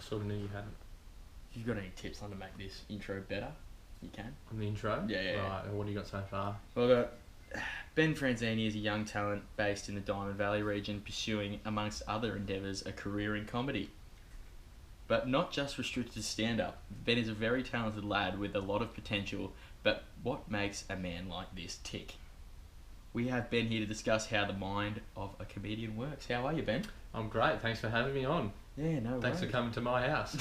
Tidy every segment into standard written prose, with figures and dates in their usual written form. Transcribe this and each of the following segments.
I sort of knew you hadn't. If you've got any tips on to make this intro better, you can. On the intro? Yeah. Right, and what do you got so far? Well, Ben Franzini is a young talent based in the Diamond Valley region, pursuing, amongst other endeavours, a career in comedy. But not just restricted to stand-up. Ben is a very talented lad with a lot of potential, but what makes a man like this tick? We have Ben here to discuss how the mind of a comedian works. How are you, Ben? I'm great, thanks for having me on. Yeah, no Thanks for worries. coming to my house.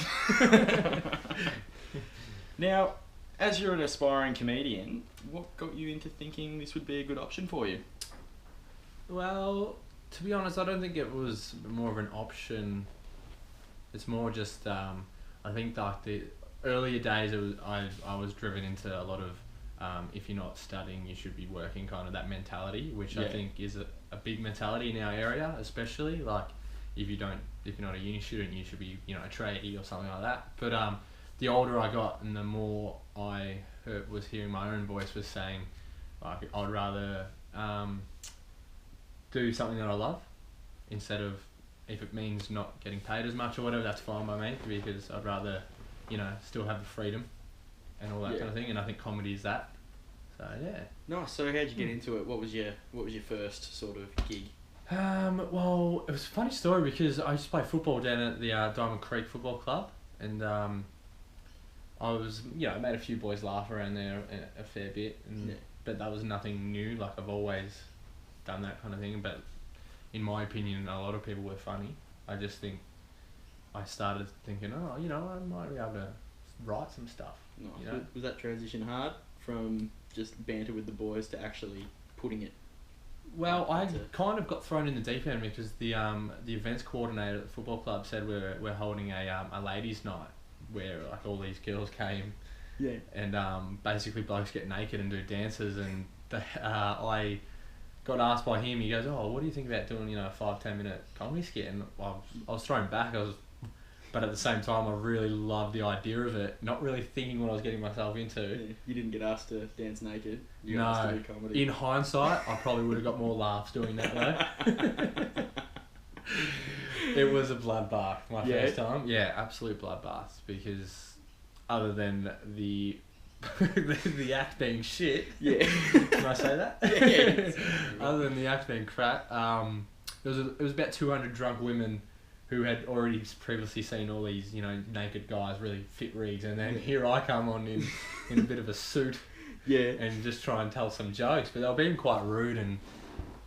Now, as you're an aspiring comedian, what got you into thinking this would be a good option for you? Well, to be honest, I don't think it was more of an option. It's more just, I think like the earlier days, I was driven into a lot of, if you're not studying, you should be working, kind of that mentality, which I think is a big mentality in our area, especially. Like, if you're not a uni student, you should be, a tradie or something like that. But the older I got and the more I was hearing my own voice was saying, like, I'd rather do something that I love instead of, if it means not getting paid as much or whatever, that's fine by me, because I'd rather, still have the freedom and all that kind of thing. And I think comedy is that. So yeah. Nice. So how'd you get into it? What was your first sort of gig? Well, it was a funny story because I used to play football down at the Diamond Creek Football Club, and I was, I made a few boys laugh around there a fair bit, but that was nothing new. Like, I've always done that kind of thing, but in my opinion, a lot of people were funny. I just think I started thinking, I might be able to write some stuff. Nice. Was that transition hard from just banter with the boys to actually putting it? Well, I kind of got thrown in the deep end because the events coordinator at the football club said we're holding a ladies' night where like all these girls came, and basically blokes get naked and do dances, and I got asked by him. He goes, "Oh, what do you think about doing a 5-10 minute comedy skit?" And I was thrown back. But at the same time, I really loved the idea of it, not really thinking what I was getting myself into. Yeah. You didn't get asked to dance naked. You got asked to do comedy. In hindsight, I probably would have got more laughs doing that though. It was a bloodbath my first time. Yeah, absolute bloodbath, because other than the act being shit. Yeah. Can I say that? Yeah. Other than the act being crap, it was about 200 drunk women who had already previously seen all these, naked guys, really fit rigs, and then here I come on in a bit of a suit, and just try and tell some jokes, but they were being quite rude,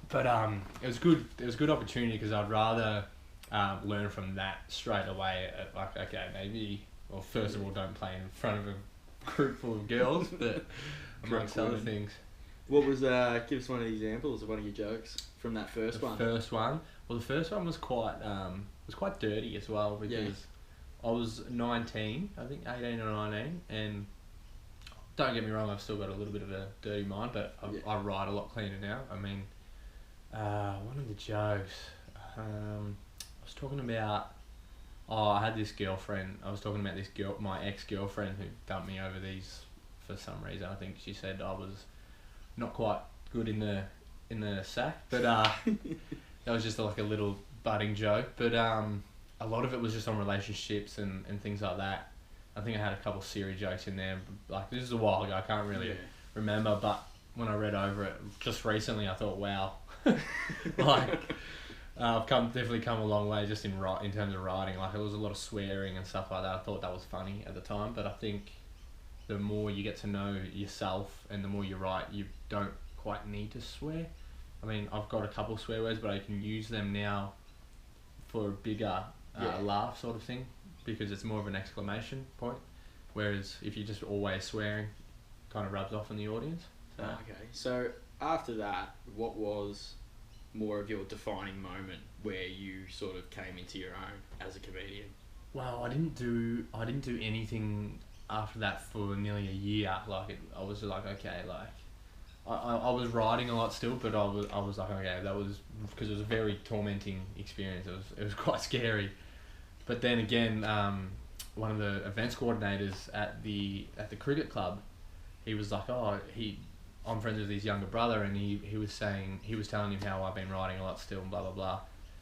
but it was good. It was a good opportunity because I'd rather learn from that straight away. Like, okay, maybe, well, first of all, don't play in front of a group full of girls, but amongst other things. What was give us one of the examples of one of your jokes from that first one? The first one. Well, the first one was quite dirty as well, because I was 19, I think 18 or 19, and don't get me wrong, I've still got a little bit of a dirty mind, but I write a lot cleaner now. I mean, one of the jokes, I was talking about, I had this girlfriend. I was talking about this girl, my ex-girlfriend, who dumped me over these for some reason. I think she said I was not quite good in the sack, but that was just like a little budding joke. But a lot of it was just on relationships and things like that. I think I had a couple of serious jokes in there. Like, this is a while ago, I can't really remember, but when I read over it just recently, I thought, wow, like, I've definitely come a long way just in terms of writing. Like, it was a lot of swearing and stuff like that. I thought that was funny at the time, but I think the more you get to know yourself and the more you write, you don't quite need to swear. I mean, I've got a couple of swear words, but I can use them now for a bigger laugh sort of thing, because it's more of an exclamation point. Whereas if you're just always swearing, kind of rubs off on the audience. So. Okay, so after that, what was more of your defining moment where you sort of came into your own as a comedian? Well, I didn't do anything after that for nearly a year. Like, I was like, okay, like, I was writing a lot still, but I was like, okay, that was because it was a very tormenting experience. It was quite scary. But then again, one of the events coordinators at the cricket club, he was like, I'm friends with his younger brother, and he was telling him how I've been writing a lot still, and blah blah blah.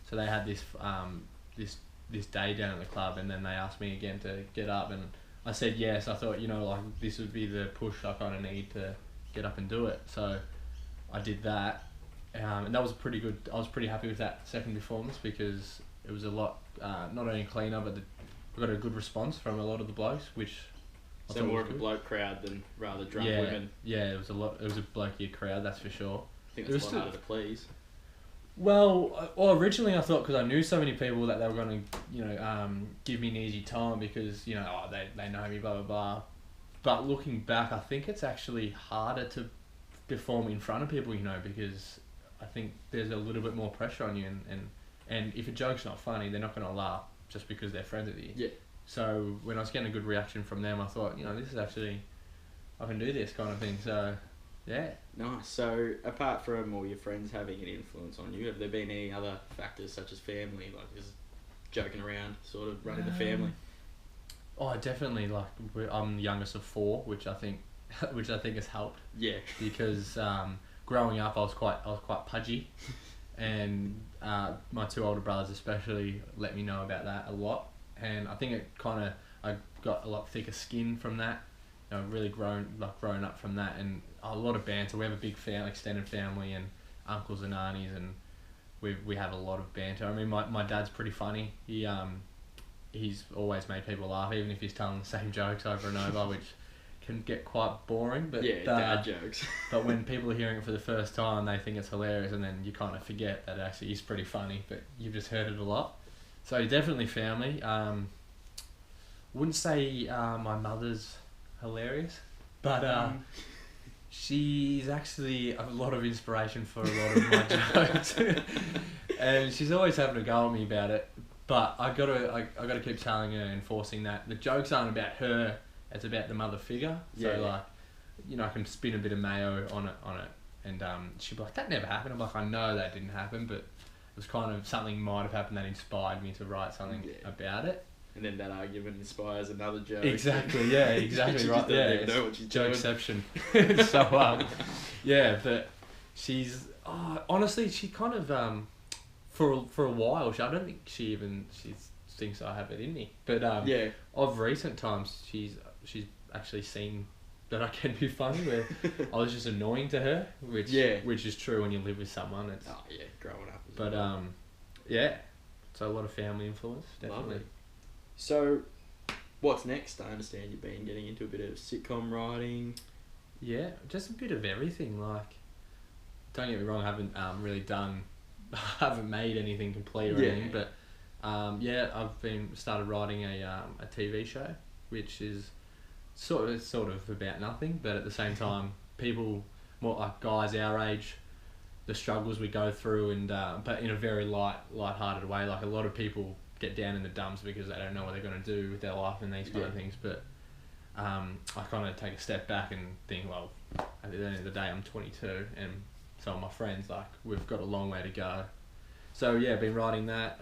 So they had this this day down at the club, and then they asked me again to get up, and I said yes. I thought, like, this would be the push I kind of need to get up and do it. So I did that, and that was pretty good. I was pretty happy with that second performance because it was a lot, not only cleaner, but we got a good response from a lot of the blokes, which I So thought more was of a good. bloke crowd than rather drunk Yeah, women. yeah, it was a lot. It was a blokey crowd, that's for sure. I think It was that's a lot harder to please. Well, originally I thought, because I knew so many people, that they were going to, give me an easy time because, they know me, blah, blah, blah. But looking back, I think it's actually harder to perform in front of people, because I think there's a little bit more pressure on you, and if a joke's not funny, they're not going to laugh just because they're friends with you. Yeah. So when I was getting a good reaction from them, I thought, this is actually, I can do this kind of thing. So, yeah. Nice. So, apart from all your friends having an influence on you, have there been any other factors such as family, like just joking around, sort of running the family? Oh, definitely. Like, I'm the youngest of four, which I think has helped. Yeah. Because growing up, I was quite pudgy, and my two older brothers especially let me know about that a lot. And I think I got a lot thicker skin from that. Really grown up from that, and a lot of banter. We have a big extended family, and uncles and aunties, and we have a lot of banter. I mean, my dad's pretty funny. He's always made people laugh, even if he's telling the same jokes over and over, which can get quite boring. But yeah, dad jokes. But when people are hearing it for the first time, they think it's hilarious, and then you kind of forget that it actually is pretty funny, but you've just heard it a lot. So definitely family. Wouldn't say my mother's hilarious, but she's actually a lot of inspiration for a lot of my jokes, and she's always having a go at me about it. But I gotta keep telling her, enforcing that the jokes aren't about her; it's about the mother figure. Yeah. So I can spin a bit of mayo on it, and she'll be like, "That never happened." I'm like, "I know that didn't happen, but it was kind of something might have happened that inspired me to write something about it." And then that argument inspires another joke. Exactly, yeah, exactly She right. just doesn't Yeah, even know what she's doing. jokeception. So yeah, but she's honestly, she kind of for a while. I don't think she thinks I have it in me. But yeah, of recent times, she's actually seen that I can be funny. Where I was just annoying to her, which is true when you live with someone. It's growing up. But yeah, so a lot of family influence, definitely. Lovely. So, what's next? I understand you've been getting into a bit of sitcom writing. Yeah, just a bit of everything. Like, don't get me wrong, I haven't really done, I haven't made anything complete or anything, but I've started writing a TV show, which is sort of about nothing, but at the same time, people more like guys our age, the struggles we go through, and but in a very light-hearted way. Like, a lot of people get down in the dumps because they don't know what they're going to do with their life and these kind of things, but I kind of take a step back and think, well, at the end of the day, I'm 22, and so are my friends. Like, we've got a long way to go. So yeah, been writing that.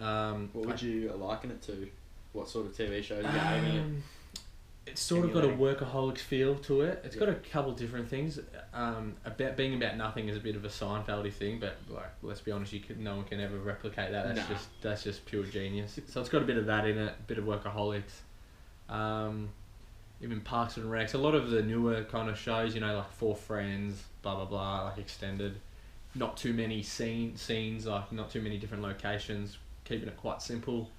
What would you liken it to? What sort of TV shows are you aiming at? It's sort of got a workaholics feel to it. It's got a couple different things. About being about nothing is a bit of a Seinfeldy thing, but like, let's be honest, no one can ever replicate that. That's just pure genius. So it's got a bit of that in it, a bit of workaholics. Even Parks and Recs, a lot of the newer kind of shows, like Four Friends, blah blah blah, like extended. Not too many scenes, like not too many different locations. Keeping it quite simple.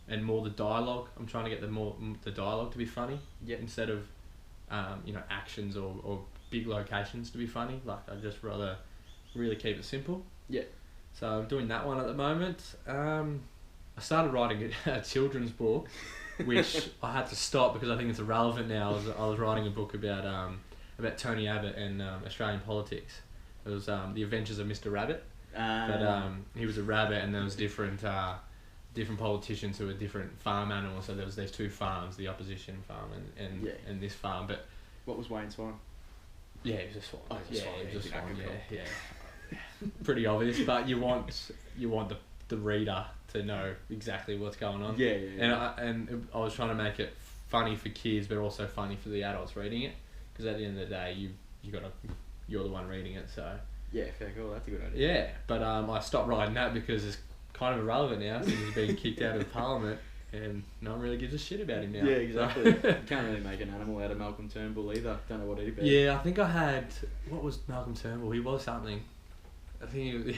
And more the dialogue. I'm trying to get the dialogue to be funny. Yeah. Instead of, actions or big locations to be funny. Like, I'd just rather really keep it simple. Yeah. So I'm doing that one at the moment. I started writing a children's book, which I had to stop because I think it's irrelevant now. I was writing a book about Tony Abbott and Australian politics. It was The Adventures of Mr. Rabbit. But he was a rabbit, and there was different politicians who were different farm animals. So there was these two farms, the opposition farm and this farm. But what was Wayne's farm? Yeah, he was a swan. Oh, he was a swan. Yeah. Pretty obvious, but you want the reader to know exactly what's going on. Yeah. And I was trying to make it funny for kids, but also funny for the adults reading it, because at the end of the day, you're the one reading it. So yeah, fair call. That's a good idea. Yeah, but I stopped writing that because it's kind of irrelevant now since he's been kicked out of Parliament. and no one really gives a shit about him now. Yeah, exactly. You can't really make an animal out of Malcolm Turnbull either. Don't know what he'd be. Yeah, I think I had... What was Malcolm Turnbull? He was something. I think he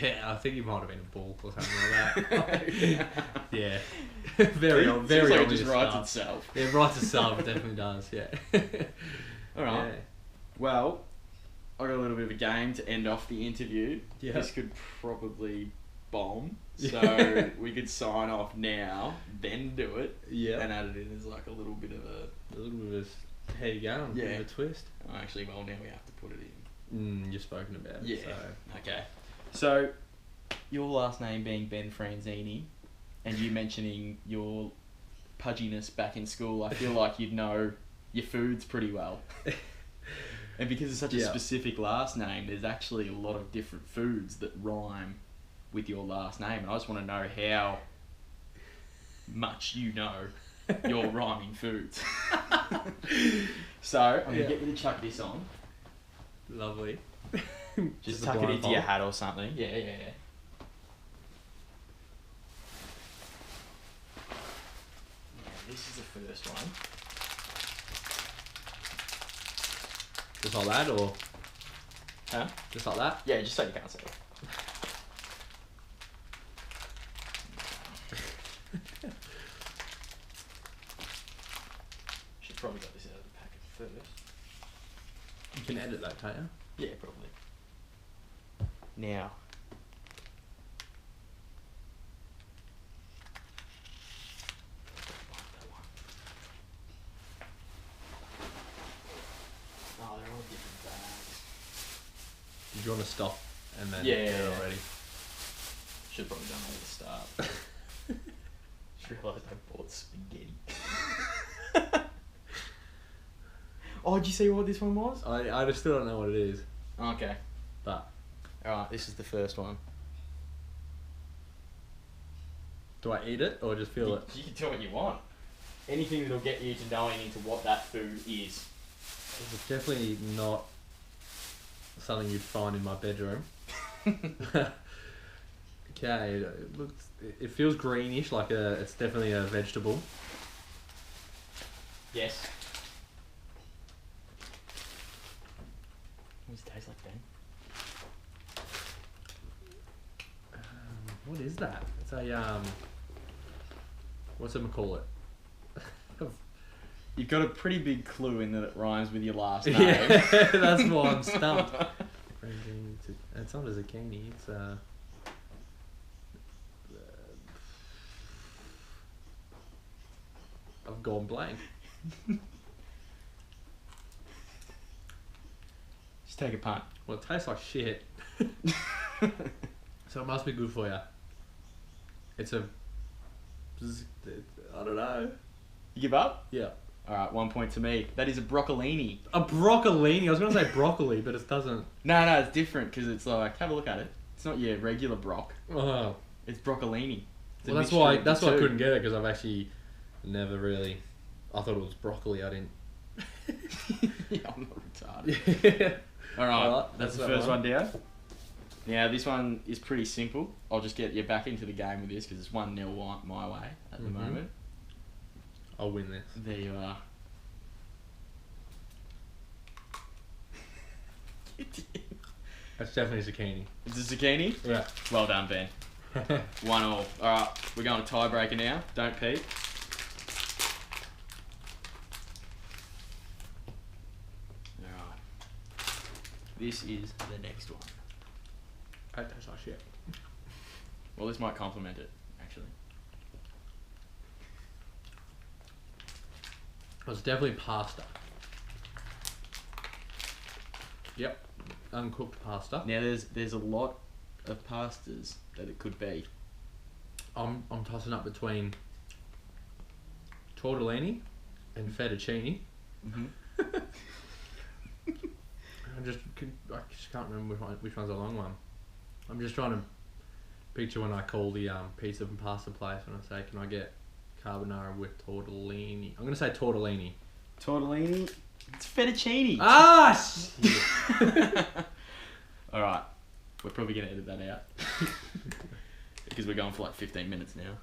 might have been a bull or something like that. Yeah. Very Seems like it obvious just writes stuff. itself. Yeah, it writes itself. It definitely does, yeah. Alright. Yeah. Well, I got a little bit of a game to end off the interview. Yeah. This could probably bomb. So Yeah. we could sign off now, then do it. Yeah. And add it in as like a little bit of a... A little bit of a... How you going? Yeah. A bit of a twist. Oh, actually, well, now we have to put it in. You've spoken about it. Yeah. So. Okay. So, your last name being Ben Franzini, and you mentioning your pudginess back in school, I feel like you'd know your foods pretty well. And because it's such a specific last name, there's actually a lot of different foods that rhyme with your last name, and I just want to know how much you know your rhyming foods. So, I'm going to get you to chuck this on. Lovely. Just tuck it into your hat or something. Yeah. Yeah, this is the first one. Just like that, or? Huh? Just like that? Yeah, just so you can't see it. Should probably got this out of the packet first. You can edit that, can't you? Yeah, probably. Now. Oh, they're all different bags. Did you want to stop and then Yeah. get it already? Should probably done that at the start. Just realised I bought spaghetti. Oh, did you see what this one was? I just still don't know what it is, Okay. but Alright, this is the first one. do I eat it or just feel it? You can do what you want. Anything that'll get you to knowing into what that food is. It's definitely not something you'd find in my bedroom. Okay, it looks. It feels greenish, like it's definitely a vegetable. Yes. What does it taste like, Ben? What is that? It's a what's it call it? You've got a pretty big clue in that it rhymes with your last name. Yeah, that's why I'm stumped. It's not a zucchini. It's I've gone blank. Just take a punt. Well, it tastes like shit. So it must be good for you. It's a... I don't know. You give up? Yeah. Alright, 1 point to me. That is a broccolini. A broccolini. I was going to say broccoli, but it doesn't... No, it's different because it's like, have a look at it. It's not your regular brock. Oh. It's broccolini. It's a Well, mixture of the that's why I two. couldn't get it, because I've actually never really... I thought it was broccoli. I didn't... Yeah, I'm not retarded. Alright, Alright, that's the that first one. one down. Now, this one is pretty simple. I'll just get you back into the game with this because it's 1-0 my way at the moment. I'll win this. There you are. That's definitely zucchini. It's a zucchini? Yeah. Well done, Ben. 1-1. Alright, we're going to tiebreaker now. Don't peek. Alright. This is the next one. That tastes like shit. Well, this might complement it, actually. It's definitely pasta. Yep. Uncooked pasta. Now, there's a lot of pastas that it could be. I'm tossing up between tortellini and fettuccine. Mm-hmm. I just can't remember which one's a long one. I'm just trying to picture when I call the pizza and pasta place when I say, can I get carbonara with tortellini? I'm going to say tortellini. Tortellini? It's fettuccine. Ah, shit. Alright. We're probably going to edit that out. Because we're going for like 15 minutes now.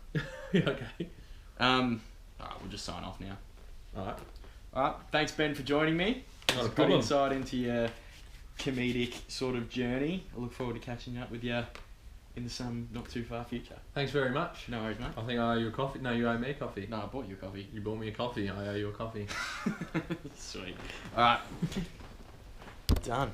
Okay. Alright, we'll just sign off now. Alright. Alright, thanks Ben for joining me. Not a It's good problem. insight into your comedic sort of journey. I look forward to catching up with you in the some not too far future. Thanks very much. No worries, mate. I think I owe you a coffee. No, you owe me a coffee. No, I bought you a coffee. You bought me a coffee. I owe you a coffee. Sweet. Alright. Done.